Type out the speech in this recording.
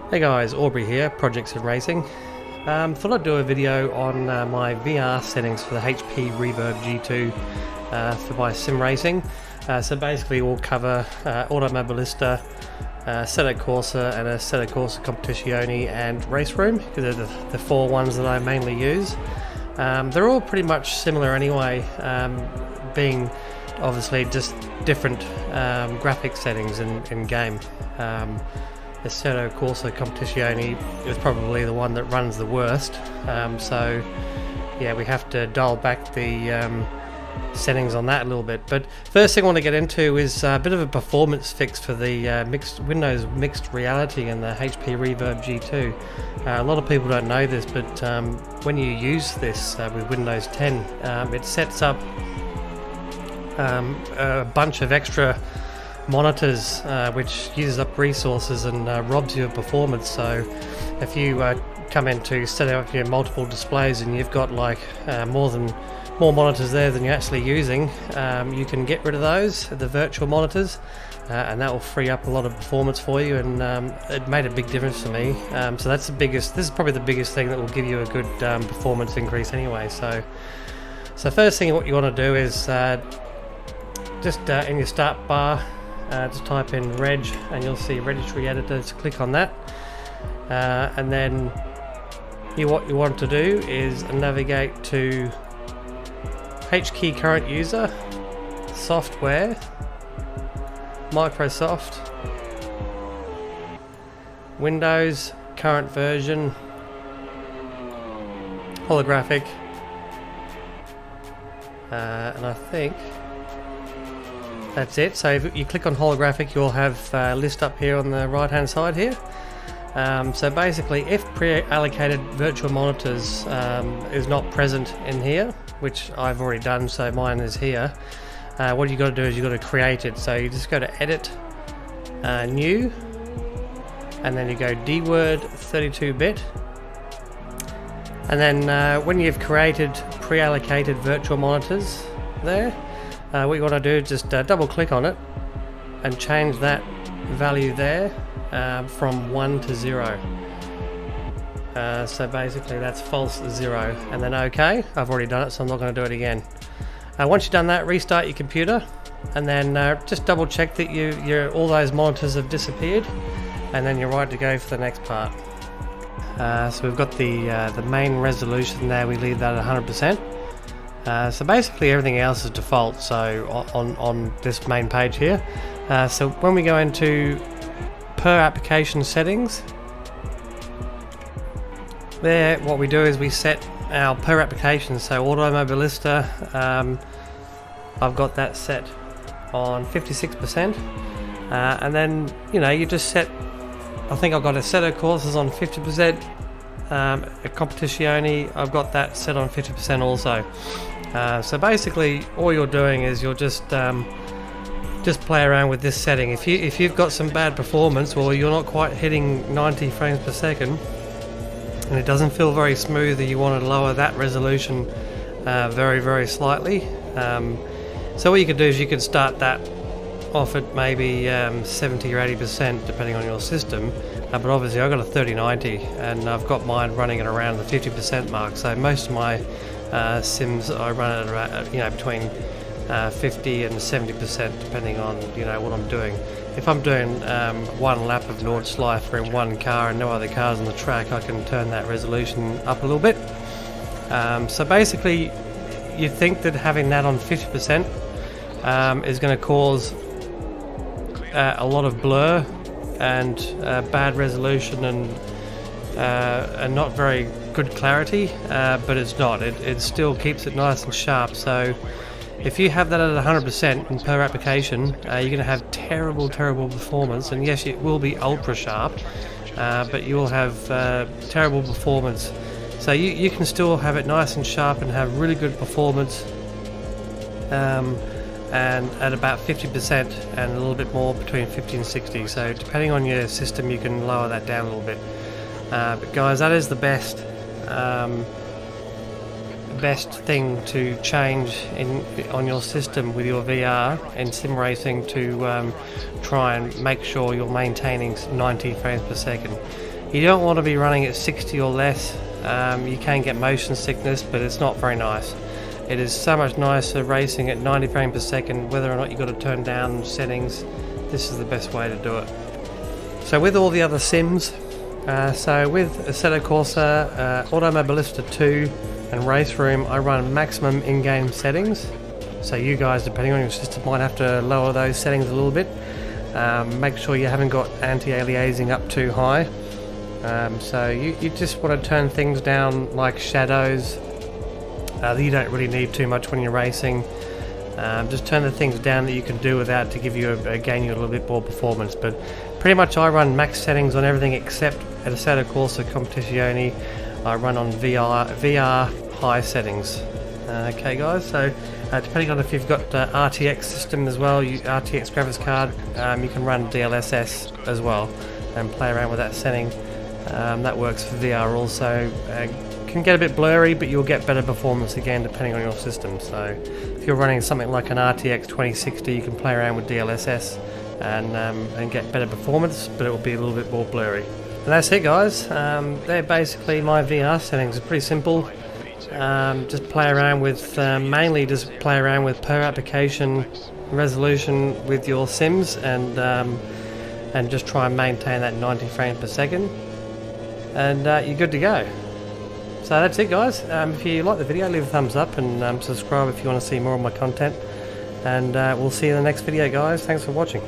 Hey guys, Aubrey here, Projects and Racing. Thought I'd do a video on my VR settings for the HP Reverb G2 for my sim racing. So basically we'll cover Automobilista, Assetto Corsa and Assetto Corsa Competizione and Race Room, because they're the four ones that I mainly use. They're all pretty much similar anyway, being obviously just different graphic settings in game. Assetto Corsa Competizione is probably the one that runs the worst, so yeah, we have to dial back the settings on that a little bit. But first thing I want to get into is a bit of a performance fix for the Windows mixed reality and the HP Reverb G2. A lot of people don't know this, but when you use this with Windows 10, it sets up a bunch of extra monitors which uses up resources and robs you of performance. So if you come in to set up your multiple displays and you've got like more monitors there than you're actually using, you can get rid of those, the virtual monitors, and that will free up a lot of performance for you, and it made a big difference to me. So that's the biggest, this is probably the biggest thing that will give you a good performance increase anyway. So first thing what you want to do is just in your start bar, just type in reg and you'll see registry editors. Click on that, and then what you want to do is navigate to HKey current user, software, Microsoft, Windows current version, holographic, and I think that's it. So if you click on holographic, you'll have a list up here on the right hand side here. So basically, if pre-allocated virtual monitors is not present in here, which I've already done, so mine is here, what you got to do is you got to create it. So you just go to edit, new, and then you go dword 32-bit, and then when you've created pre-allocated virtual monitors there, what you want to do is just double click on it and change that value there from 1 to 0. So basically that's false 0, and then OK. I've already done it, so I'm not going to do it again. Once you've done that, restart your computer, and then just double check that all those monitors have disappeared, and then you're right to go for the next part. So we've got the main resolution there, we leave that at 100%. So basically everything else is default, so on this main page here. So when we go into per application settings, there what we do is we set our per application. So Automobilista, I've got that set on 56%, and then you just set, I think I've got Assetto Corsas on 50%, a Competizione, I've got that set on 50% also. So basically all you're doing is you're just play around with this setting. If you've got some bad performance, or you're not quite hitting 90 frames per second and it doesn't feel very smooth, and you want to lower that resolution very, very slightly, so what you could do is you could start that off at maybe 70 or 80% depending on your system, but obviously I've got a 3090 and I've got mine running at around the 50% mark. So most of my sims I run at around, between 50 and 70% depending on what I'm doing. If I'm doing one lap of Nordschleife in one car and no other cars on the track, I can turn that resolution up a little bit. So basically you think that having that on 50% is going to cause a lot of blur and bad resolution and not very good clarity, but it's not. It still keeps it nice and sharp. So if you have that at 100% in per application, you're going to have terrible performance, and yes, it will be ultra sharp, but you will have terrible performance. So you can still have it nice and sharp and have really good performance, and at about 50% and a little bit more between 50 and 60. So depending on your system you can lower that down a little bit. But guys, that is the best thing to change on your system with your VR and sim racing, to try and make sure you're maintaining 90 frames per second. You don't want to be running at 60 or less. You can get motion sickness, but it's not very nice. It is so much nicer racing at 90 frames per second. Whether or not you've got to turn down settings, this is the best way to do it. So with all the other sims, so with Assetto Corsa, Automobilista 2 and Race Room, I run maximum in-game settings. So you guys, depending on your system, might have to lower those settings a little bit. Make sure you haven't got anti-aliasing up too high. So you just want to turn things down like shadows. You don't really need too much when you're racing. Just turn the things down that you can do without to give you gain you a little bit more performance. But pretty much I run max settings on everything except at Assetto Corsa Competizione. I run on VR high settings. Okay guys, so depending on if you've got RTX system as well, RTX graphics card, you can run DLSS as well and play around with that setting. That works for VR also. Can get a bit blurry, but you'll get better performance again depending on your system. So if you're running something like an RTX 2060, you can play around with DLSS and get better performance, but it will be a little bit more blurry. And that's it guys. They're basically my VR settings. It's pretty simple. Just play around with mainly just play around with per application resolution with your sims, and just try and maintain that 90 frames per second, and you're good to go. So that's it guys. If you like the video, leave a thumbs up and subscribe if you want to see more of my content, and we'll see you in the next video guys. Thanks for watching.